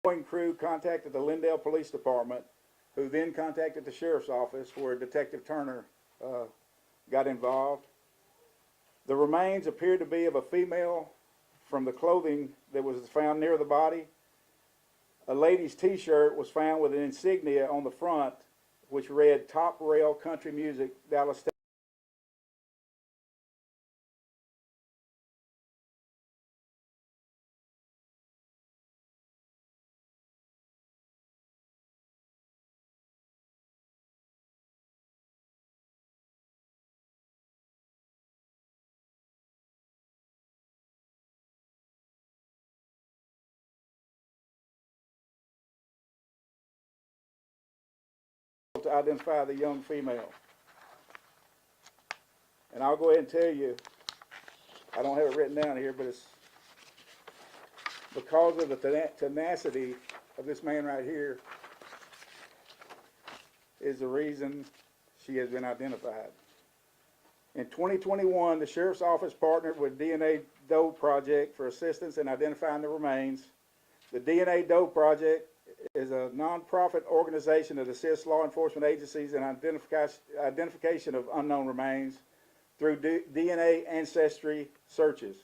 The crew contacted the Lindale Police Department, who then contacted the Sheriff's Office, where Detective Turner got involved. The remains appeared to be of a female from the clothing that was found near the body. A lady's t-shirt was found with an insignia on the front, which read "Top Rail Country Music, Dallas, Texas." To identify the young female. And I'll go ahead and tell you, I don't have it written down here, but it's because of the tenacity of this man right here is the reason she has been identified. In 2021, the Sheriff's Office partnered with DNA Doe Project for assistance in identifying the remains. The DNA Doe Project is a nonprofit organization that assists law enforcement agencies in identification of unknown remains through DNA ancestry searches.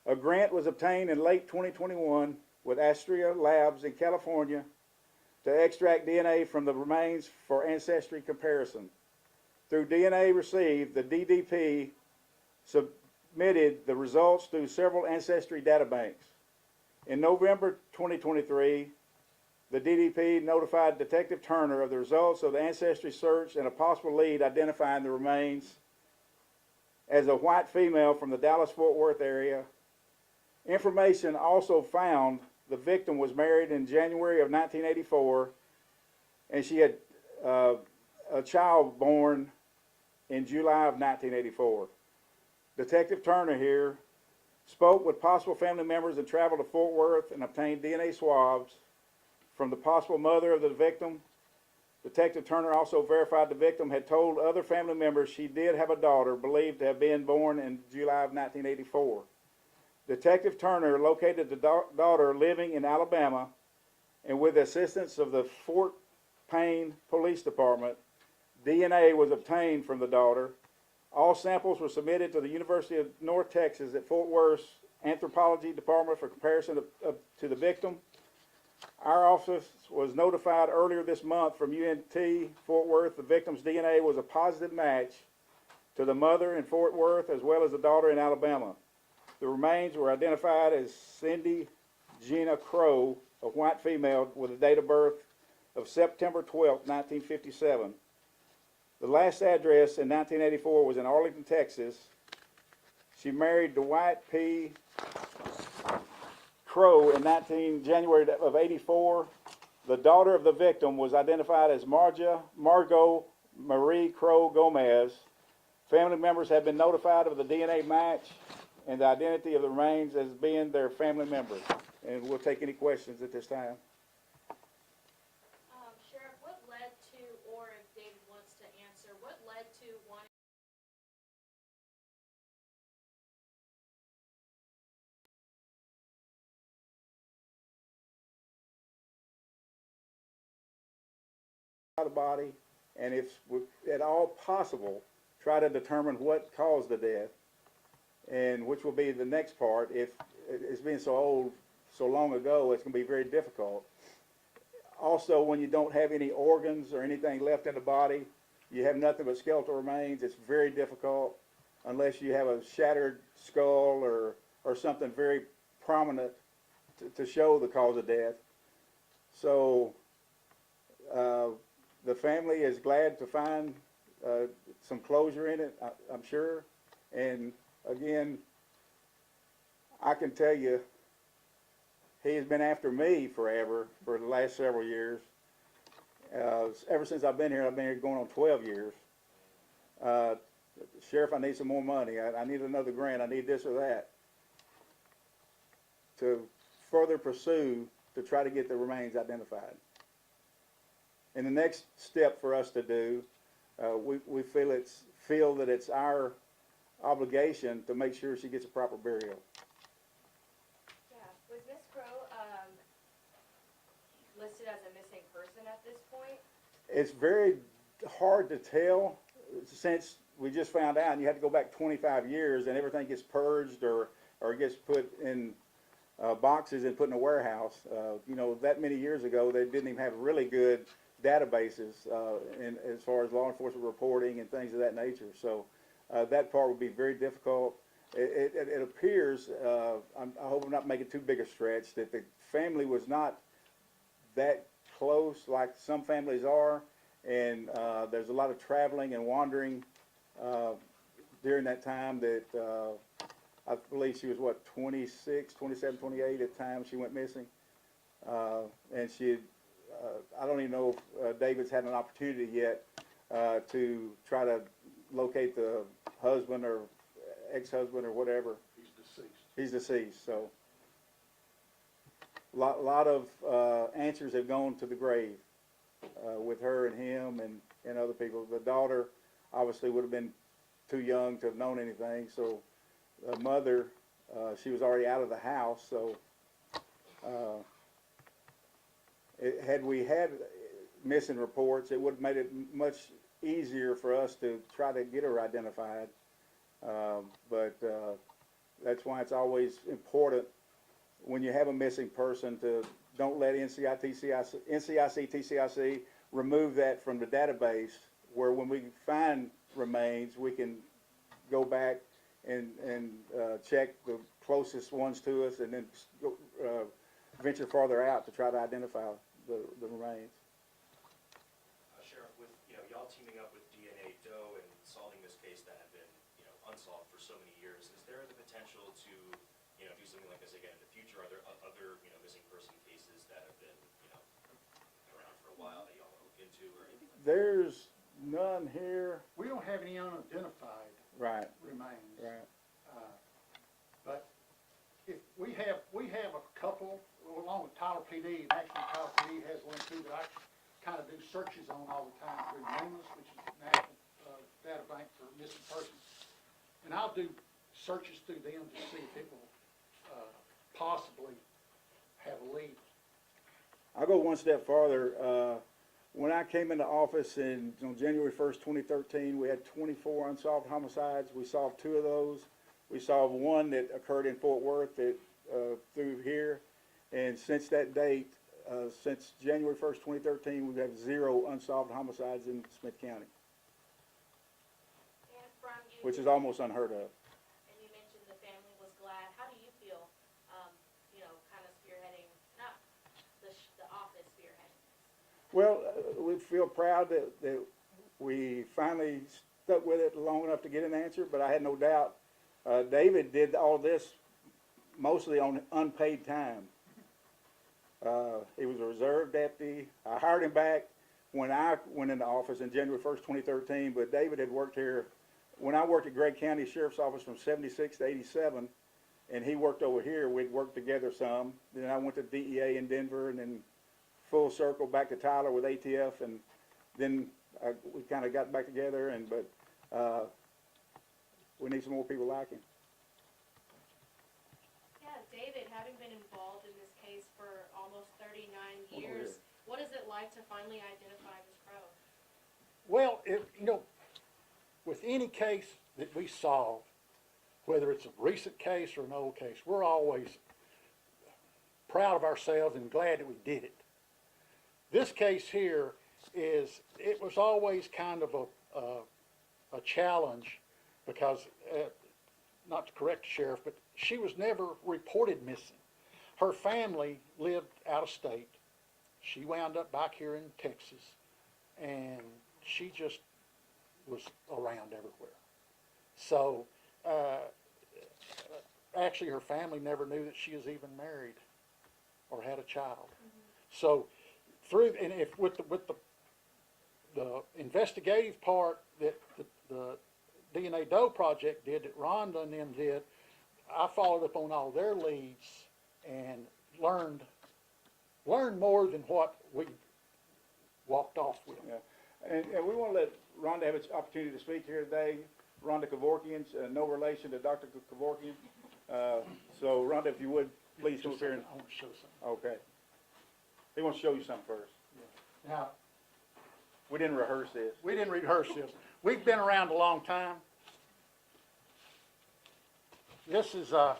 A grant was obtained in late 2021 with Astria Labs in California to extract DNA from the remains for ancestry comparison. Through DNA received, the DDP submitted the results through several ancestry databanks. In November 2023, the DDP notified Detective Turner of the results of the ancestry search and a possible lead identifying the remains as a white female from the Dallas-Fort Worth area. Information also found the victim was married in January of 1984, and she had a child born in July of 1984. Detective Turner here spoke with possible family members and traveled to Fort Worth and obtained DNA swabs from the possible mother of the victim. Detective Turner also verified the victim had told other family members she did have a daughter believed to have been born in July of 1984. Detective Turner located the daughter living in Alabama, and with the assistance of the Fort Payne Police Department, DNA was obtained from the daughter. All samples were submitted to the University of North Texas at Fort Worth's Anthropology Department for comparison to the victim. Our office was notified earlier this month from UNT Fort Worth the victim's DNA was a positive match to the mother in Fort Worth as well as the daughter in Alabama. The remains were identified as Cindy Gina Crow, a white female with a date of birth of September 12, 1957. The last address in 1984 was in Arlington, Texas. She married Dwight P. Crow in January of '84. The daughter of the victim was identified as Margot Marie Crow Gomez. Family members have been notified of the DNA match and the identity of the remains as being their family members. And we'll take any questions at this time. Sheriff, what led to, or if David wants to answer, what led to wanting the body, and if at all possible, try to determine what caused the death, and which will be the next part. If it's been so old, so long ago, it's going to be very difficult. Also, when you don't have any organs or anything left in the body, you have nothing but skeletal remains, it's very difficult unless you have a shattered skull or something very prominent to show the cause of death. So the family is glad to find some closure in it, I'm sure. And again, I can tell you, he has been after me forever for the last several years. Ever since I've been here going on 12 years. Sheriff, I need some more money. I need another grant. I need this or that. To further pursue to try to get the remains identified. And the next step for us to do, we feel that it's our obligation to make sure she gets a proper burial. Yeah, was Miss Crow listed as a missing person at this point? It's very hard to tell since we just found out, and you have to go back 25 years, and everything gets purged or gets put in boxes and put in a warehouse. You know, that many years ago, they didn't even have really good databases as far as law enforcement reporting and things of that nature. So that part would be very difficult. It appears, I hope I'm not making too big a stretch, that the family was not that close like some families are, and there's a lot of traveling and wandering during that time that I believe she was, what, 26, 27, 28 at the time she went missing. And she had, I don't even know if David's had an opportunity yet to try to locate the husband or ex-husband or whatever. He's deceased. He's deceased, so. Lot of answers have gone to the grave with her and him and other people. The daughter obviously would have been too young to have known anything, so the mother, she was already out of the house, so had we had missing reports, it would have made it much easier for us to try to get her identified. But that's why it's always important when you have a missing person to don't let NCIC, TCIC remove that from the database, where when we find remains, we can go back and check the closest ones to us, and then go, venture farther out to try to identify the remains. Sheriff, with y'all teaming up with DNA Doe and solving this case that had been unsolved for so many years, is there the potential to do something like this again in the future? Are there other missing person cases that have been around for a while that y'all want to look into or anything like that? There's none here. We don't have any unidentified Right. remains. Right. But if we have a couple, along with Tyler PD, and actually Tyler PD has one too that I kind of do searches on all the time through NAMUS, which is the National Data Bank for Missing Persons. And I'll do searches through them to see if it will possibly have a lead. I'll go one step farther. When I came into office on January 1st, 2013, we had 24 unsolved homicides. We solved 2 of those. We solved 1 that occurred in Fort Worth that through here. And since that date, since January 1st, 2013, we've had 0 unsolved homicides in Smith County, And from you, which is almost unheard of. and you mentioned the family was glad. How do you feel, kind of spearheading, not the office spearheading? Well, we feel proud that we finally stuck with it long enough to get an answer, but I had no doubt. David did all this mostly on unpaid time. He was a reserve deputy. I hired him back when I went into office in January 1st, 2013, but David had worked here when I worked at Gregg County Sheriff's Office from 76 to 87, and he worked over here. We'd worked together some. Then I went to DEA in Denver, and then full circle back to Tyler with ATF, and then we kind of got back together, but we need some more people like him. Yeah, David, having been involved in this case for almost 39 Oh, years, yeah. what is it like to finally identify Ms. Crow? Well, with any case that we solve, whether it's a recent case or an old case, we're always proud of ourselves and glad that we did it. This case here it was always kind of a challenge because, not to correct the sheriff, but she was never reported missing. Her family lived out of state. She wound up back here in Texas, and she just was around everywhere. So, actually her family never knew that she was even married or had a child. So, with the investigative part that the DNA Doe project did, that Rhonda and them did, I followed up on all their leads and learned more than what we walked off with. Yeah. And we want to let Rhonda have an opportunity to speak here today. Rhonda Kevorkian, no relation to Dr. Kevorkian. So Rhonda, if you would, please come up here. I want to show something. Okay. He wants to show you something first. Now, We didn't rehearse this. we didn't rehearse this. We've been around a long time. This is, that's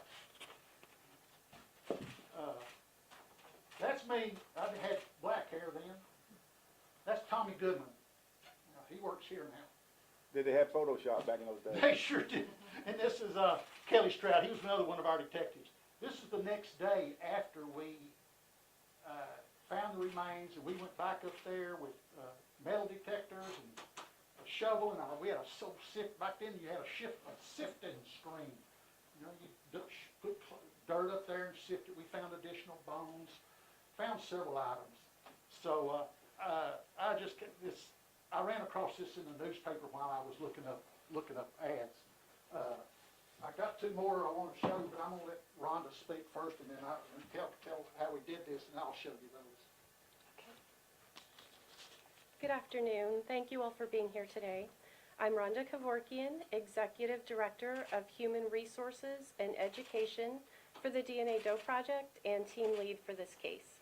me. I had black hair then. That's Tommy Goodman. Now, he works here now. Did they have Photoshop back in those days? They sure did. And this is Kelly Stroud. He was another one of our detectives. This is the next day after we found the remains, and we went back up there with metal detectors and a shovel, and we had a sift. Back then, you had a sifting screen. You know, you put dirt up there and sift it. We found additional bones, found several items. So I ran across this in the newspaper while I was looking up ads. I got two more I want to show you, but I'm going to let Rhonda speak first, and then I'll tell how we did this, and I'll show you those. Good afternoon. Thank you all for being here today. I'm Rhonda Kevorkian, Executive Director of Human Resources and Education for the DNA Doe Project and team lead for this case.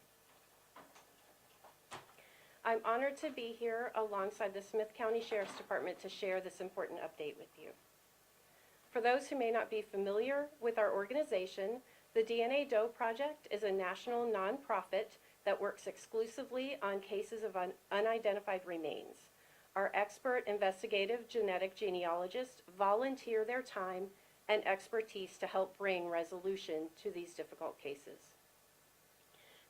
I'm honored to be here alongside the Smith County Sheriff's Department to share this important update with you. For those who may not be familiar with our organization, the DNA Doe Project is a national nonprofit that works exclusively on cases of unidentified remains. Our expert investigative genetic genealogists volunteer their time and expertise to help bring resolution to these difficult cases.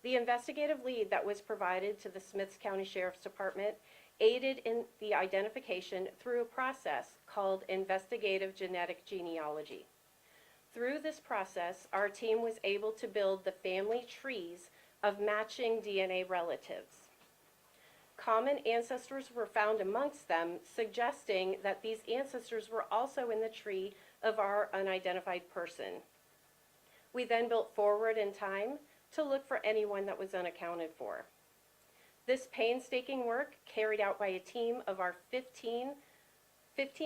The investigative lead that was provided to the Smith County Sheriff's Department aided in the identification through a process called investigative genetic genealogy. Through this process, our team was able to build the family trees of matching DNA relatives. Common ancestors were found amongst them, suggesting that these ancestors were also in the tree of our unidentified person. We then built forward in time to look for anyone that was unaccounted for. This painstaking work, carried out by a team of our 15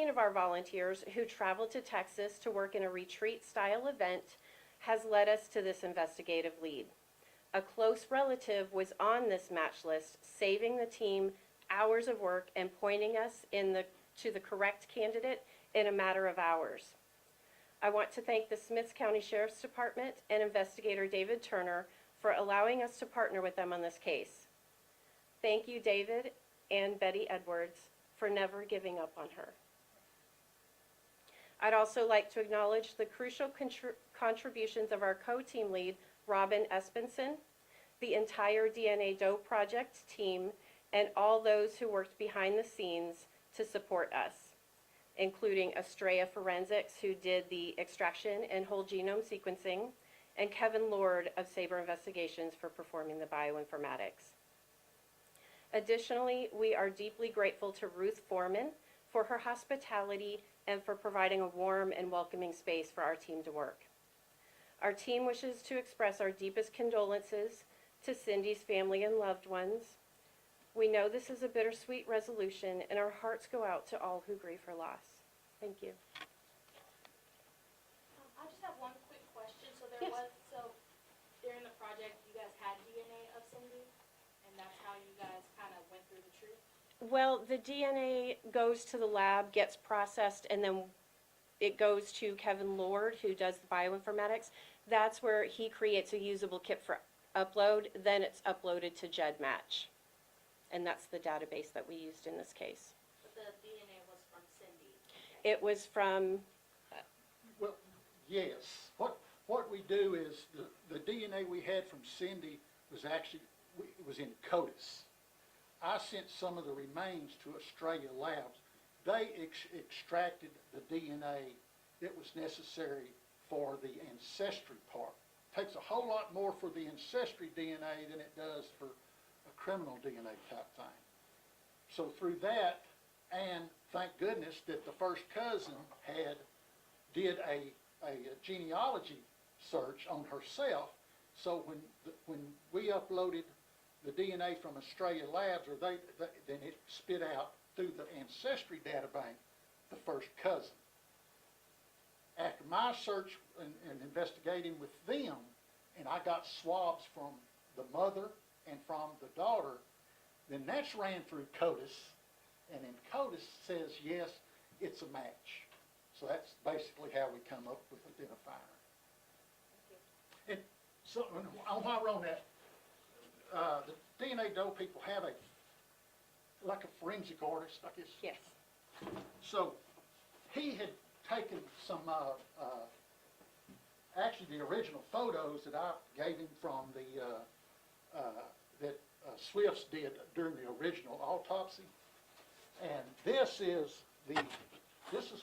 of our volunteers who traveled to Texas to work in a retreat-style event, has led us to this investigative lead. A close relative was on this match list, saving the team hours of work and pointing us to the correct candidate in a matter of hours. I want to thank the Smith County Sheriff's Department and investigator David Turner for allowing us to partner with them on this case. Thank you, David and Betty Edwards, for never giving up on her. I'd also like to acknowledge the crucial contributions of our co-team lead, Robin Espenson, the entire DNA Doe Project team, and all those who worked behind the scenes to support us, including Estrella Forensics, who did the extraction and whole genome sequencing, and Kevin Lord of Sabre Investigations for performing the bioinformatics. Additionally, we are deeply grateful to Ruth Foreman for her hospitality and for providing a warm and welcoming space for our team to work. Our team wishes to express our deepest condolences to Cindy's family and loved ones. We know this is a bittersweet resolution, and our hearts go out to all who grieve her loss. Thank you. I just have one quick question. Yes. During the project, you guys had DNA of Cindy, and that's how you guys kind of went through the tree? Well, the DNA goes to the lab, gets processed, and then it goes to Kevin Lord, who does the bioinformatics. That's where he creates a usable kit for upload. Then it's uploaded to GEDmatch. And that's the database that we used in this case. But the DNA was from Cindy. It was from, Well, yes. What we do is the DNA we had from Cindy was actually, it was in CODIS. I sent some of the remains to Australia Labs. They extracted the DNA that was necessary for the ancestry part. Takes a whole lot more for the ancestry DNA than it does for a criminal DNA type thing. So through that, and thank goodness that the first cousin did a genealogy search on herself. So when we uploaded the DNA from Australia Labs, then it spit out through the ancestry data bank the first cousin. After my search and investigating with them, and I got swabs from the mother and from the daughter, then that's ran through CODIS, and then CODIS says, yes, it's a match. So that's basically how we come up with identifier. And so, while we're on that, the DNA Doe people have like a forensic artist, I guess. Yes. So he had taken some, actually the original photos that I gave him from that Swifts did during the original autopsy. And this is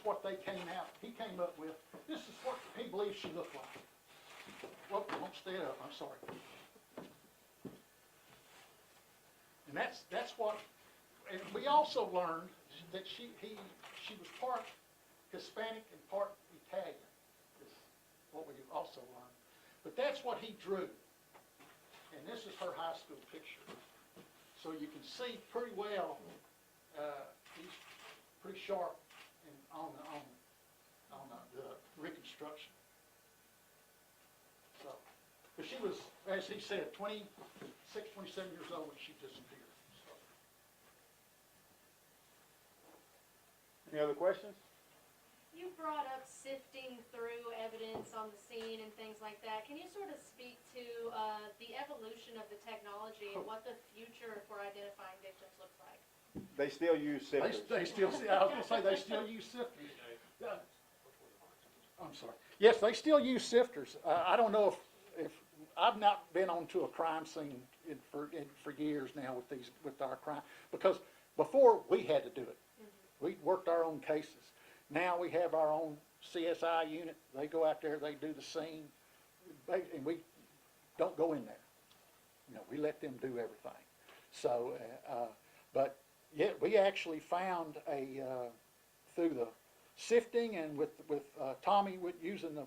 what he came up with. This is what he believes she looked like. Whoa, don't stay up, I'm sorry. And that's what, and we also learned that she was part Hispanic and part Italian, is what we also learned. But that's what he drew. And this is her high school picture. So you can see pretty well, he's pretty sharp on the reconstruction. So, but she was, as he said, 26, 27 years old when she disappeared. So. Any other questions? You brought up sifting through evidence on the scene and things like that. Can you sort of speak to the evolution of the technology and what the future for identifying victims looks like? They still use sifters. They still, I was gonna say, they still use sifters. I'm sorry. Yes, they still use sifters. I don't know if I've not been onto a crime scene for years now with our crime, because before we had to do it. We worked our own cases. Now we have our own CSI unit. They go out there, they do the scene, and we don't go in there. You know, we let them do everything. So, but yeah, we actually found through the sifting and with Tommy using the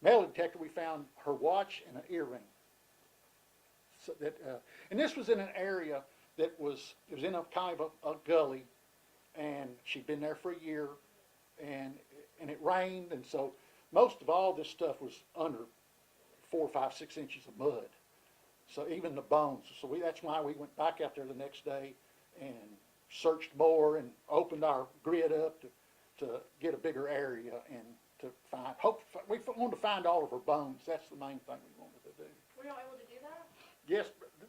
metal detector, we found her watch and an earring. So that, and this was in an area that it was in a kind of a gully, and she'd been there for a year, and it rained, and so most of all this stuff was under 4, 5, 6 inches of mud. So even the bones. So that's why we went back out there the next day and searched more and opened our grid up to get a bigger area and to find. We wanted to find all of her bones. That's the main thing we wanted to do. Were you able to do that? Yes,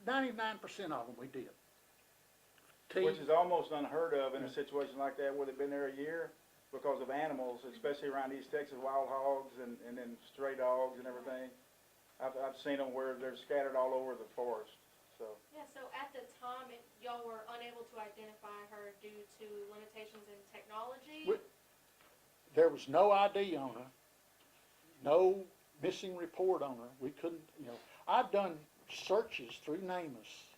99% of them we did. Which is almost unheard of in a situation like that where they've been there a year because of animals, especially around East Texas, wild hogs and then stray dogs and everything. I've seen them where they're scattered all over the forest. So. Yeah, so at the time, y'all were unable to identify her due to limitations in technology? There was no ID on her, no missing report on her. We couldn't, I've done searches through NamUs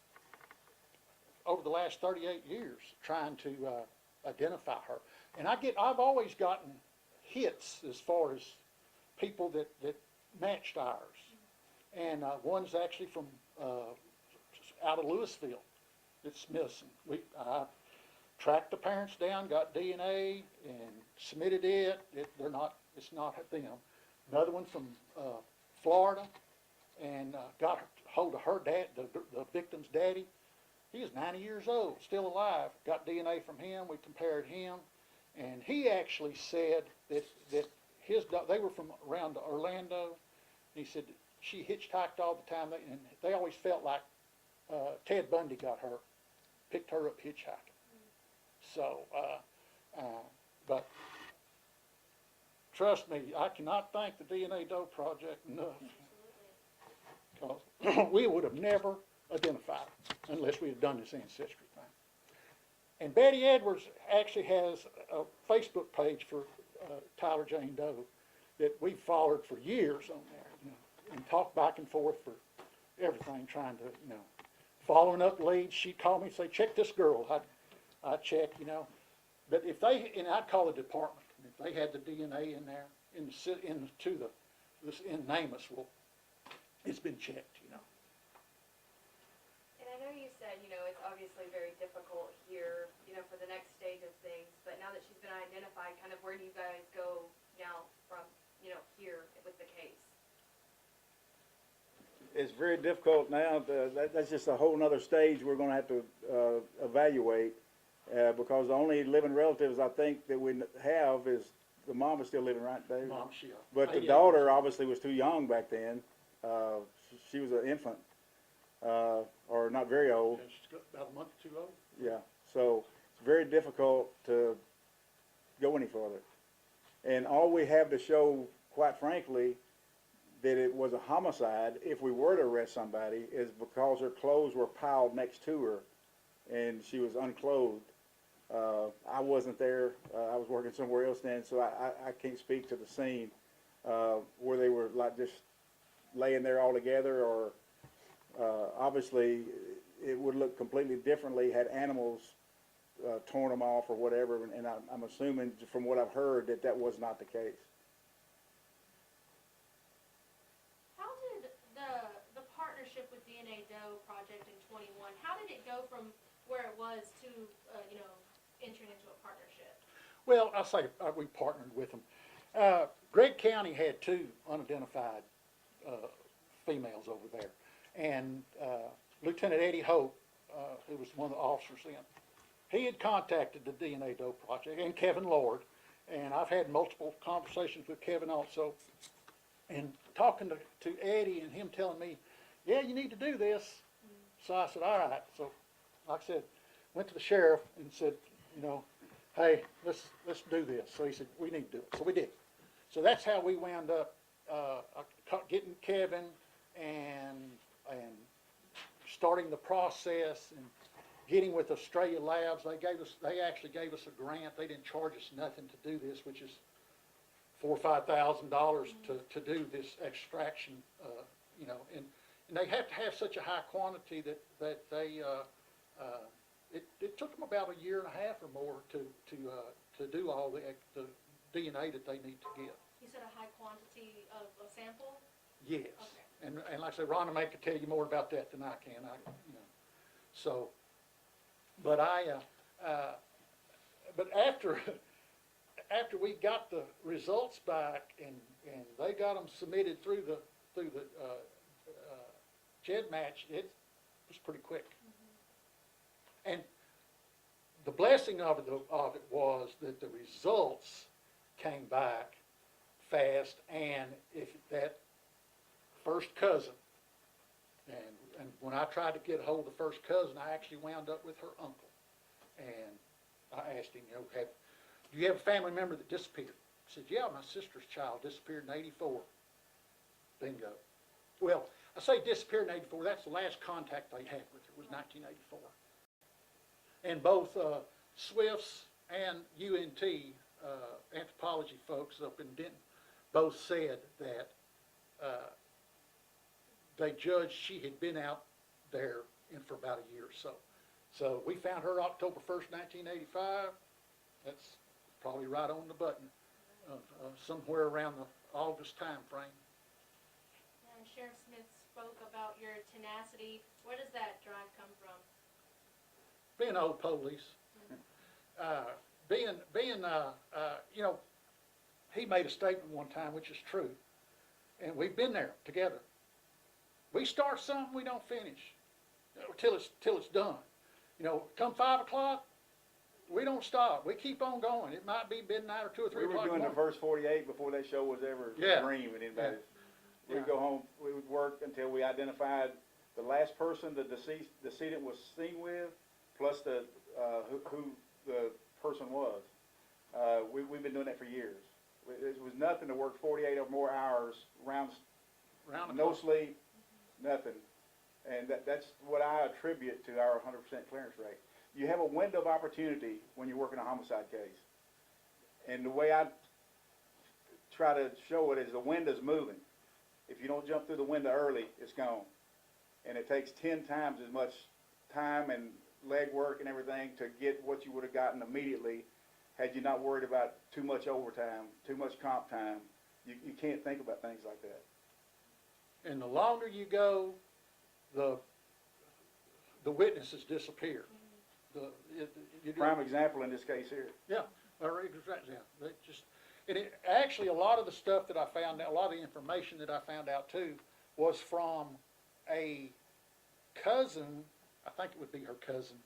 over the last 38 years trying to identify her. And I've always gotten hits as far as people that matched ours. And one's actually from out of Louisville that's missing. I tracked the parents down, got DNA, and submitted it. It's not them. Another one from Florida, and got hold of her dad, the victim's daddy. He is 90 years old, still alive. Got DNA from him. We compared him, and he actually said that they were from around Orlando. And he said she hitchhiked all the time, and they always felt like Ted Bundy got her, picked her up hitchhiking. So, but trust me, I cannot thank the DNA Doe Project enough, because we would have never identified unless we had done this ancestry thing. And Betty Edwards actually has a Facebook page for Tyler Jane Doe that we've followed for years on there, and talked back and forth for everything, trying to, following up leads. She'd call me and say, check this girl. I'd check, But if and I'd call the department, and if they had the DNA in there, in NamUs, well, it's been checked, And I know you said, it's obviously very difficult here, for the next stage of things, but now that she's been identified, kind of where do you guys go now from, here with the case? it's very difficult now, that's just a whole nother stage we're gonna have to, evaluate. Because the only living relatives I think that we have is, the mom is still living, right, Dave? Mom, she, But the 88 daughter years old. obviously was too young back then. She was an infant, or not very old. Yeah, she's got about a month or two old. Yeah, so it's very difficult to go any further. And all we have to show, quite frankly, that it was a homicide, if we were to arrest somebody, is because her clothes were piled next to her and she was unclothed. I wasn't there, I was working somewhere else then, so I can't speak to the scene, where they were like just laying there all together, or, obviously, it would look completely differently had animals, torn them off or whatever, and I'm assuming from what I've heard that that was not the case. How did the partnership with DNA Doe Project in 21, how did it go from where it was to, entering into a partnership? Well, I say we partnered with them. Gregg County had two unidentified females over there. And Lieutenant Eddie Hope, who was one of the officers then, he had contacted the DNA Doe Project, and Kevin Lord, and I've had multiple conversations with Kevin also, and talking to Eddie and him telling me, yeah, you need to do this. So I said, all right. So like I said, went to the sheriff and said, hey, let's do this. So he said, we need to do it. So we did. So that's how we wound up getting Kevin and starting the process and getting with Australia Labs. They actually gave us a grant. They didn't charge us nothing to do this, which is $4,000 or $5,000 to do this extraction. And they have to have such a high quantity that they it took them about a year and a half or more to do all the DNA that they need to get. You said a high quantity of a sample? Yes. Okay. And like I said, Rhonda May could tell you more about that than I can. So, but but after we got the results back and they got them submitted through the JED match, it was pretty quick. And the blessing of it was that the results came back fast, and if that first cousin, and when I tried to get a hold of the first cousin, I actually wound up with her uncle. And I asked him, do you have a family member that disappeared? He said, yeah, my sister's child disappeared in '84. Bingo. Well, I say disappeared in '84, that's the last contact they had with her, was 1984. And both Swifts and UNT anthropology folks up in Denton both said that they judged she had been out there for about a year or so. So we found her October 1st, 1985. That's probably right on the button, somewhere around the August time frame. And Sheriff Smith spoke about your tenacity. Where does that drive come from? Being old police, he made a statement one time, which is true, and we've been there together. We start something, we don't finish till it's done. Come 5 o'clock, we don't stop. We keep on going. It might be midnight or 2 or 3 We were o'clock. doing the first 48 before that show was ever a dream in anybody's. Yeah. We'd go home, we would work until we identified the last person the decedent was seen with, plus who the person was. We've been doing that for years. It was nothing to work 48 or more hours, round no clock. sleep, nothing. And that's what I attribute to our 100% clearance rate. You have a window of opportunity when you're working a homicide case. And the way I try to show it is the window's moving. If you don't jump through the window early, it's gone. And it takes 10 times as much time and leg work and everything to get what you would have gotten immediately had you not worried about too much overtime, too much comp time. You can't think about things like that. And the longer you go, the witnesses disappear. Prime example in this case here. Yeah, exactly. Yeah. Actually, a lot of the stuff that I found out, a lot of the information that I found out too, was from a cousin, I think it would be her cousin,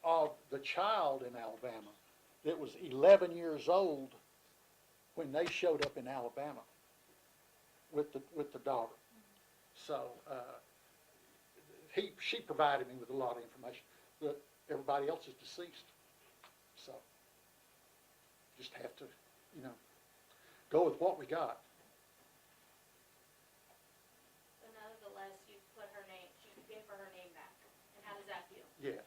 of the child in Alabama that was 11 years old when they showed up in Alabama with the daughter. So she provided me with a lot of information. But everybody else is deceased, so just have to, go with what we got. So nonetheless, you put her name, she gave her name back, and how does that feel? Yes,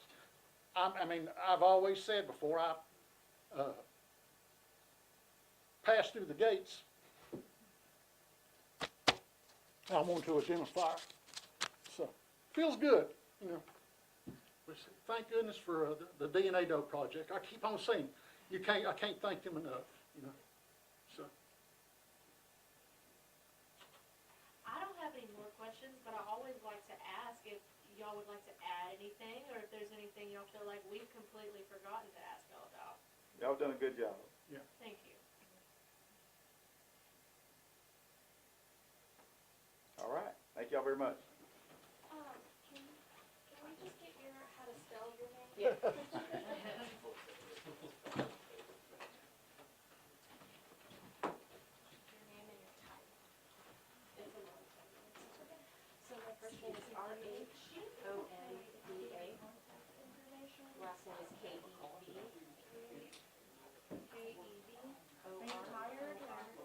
I mean, I've always said before I pass through the gates, I want to identify her. So feels good, But thank goodness for the DNA Doe project. I keep on saying, I can't thank them enough, So. I don't have any more questions, but I always like to ask if y'all would like to add anything, or if there's anything y'all feel like we've completely forgotten to ask y'all about. Y'all done a good job. Thank you. All right, thank y'all very much. Can we just get how to spell your name? Yeah. Your name and your title. It's a long time. So my first name is R-H-O-N-D-A. Last name is K-E-B. K-E-B. O-R.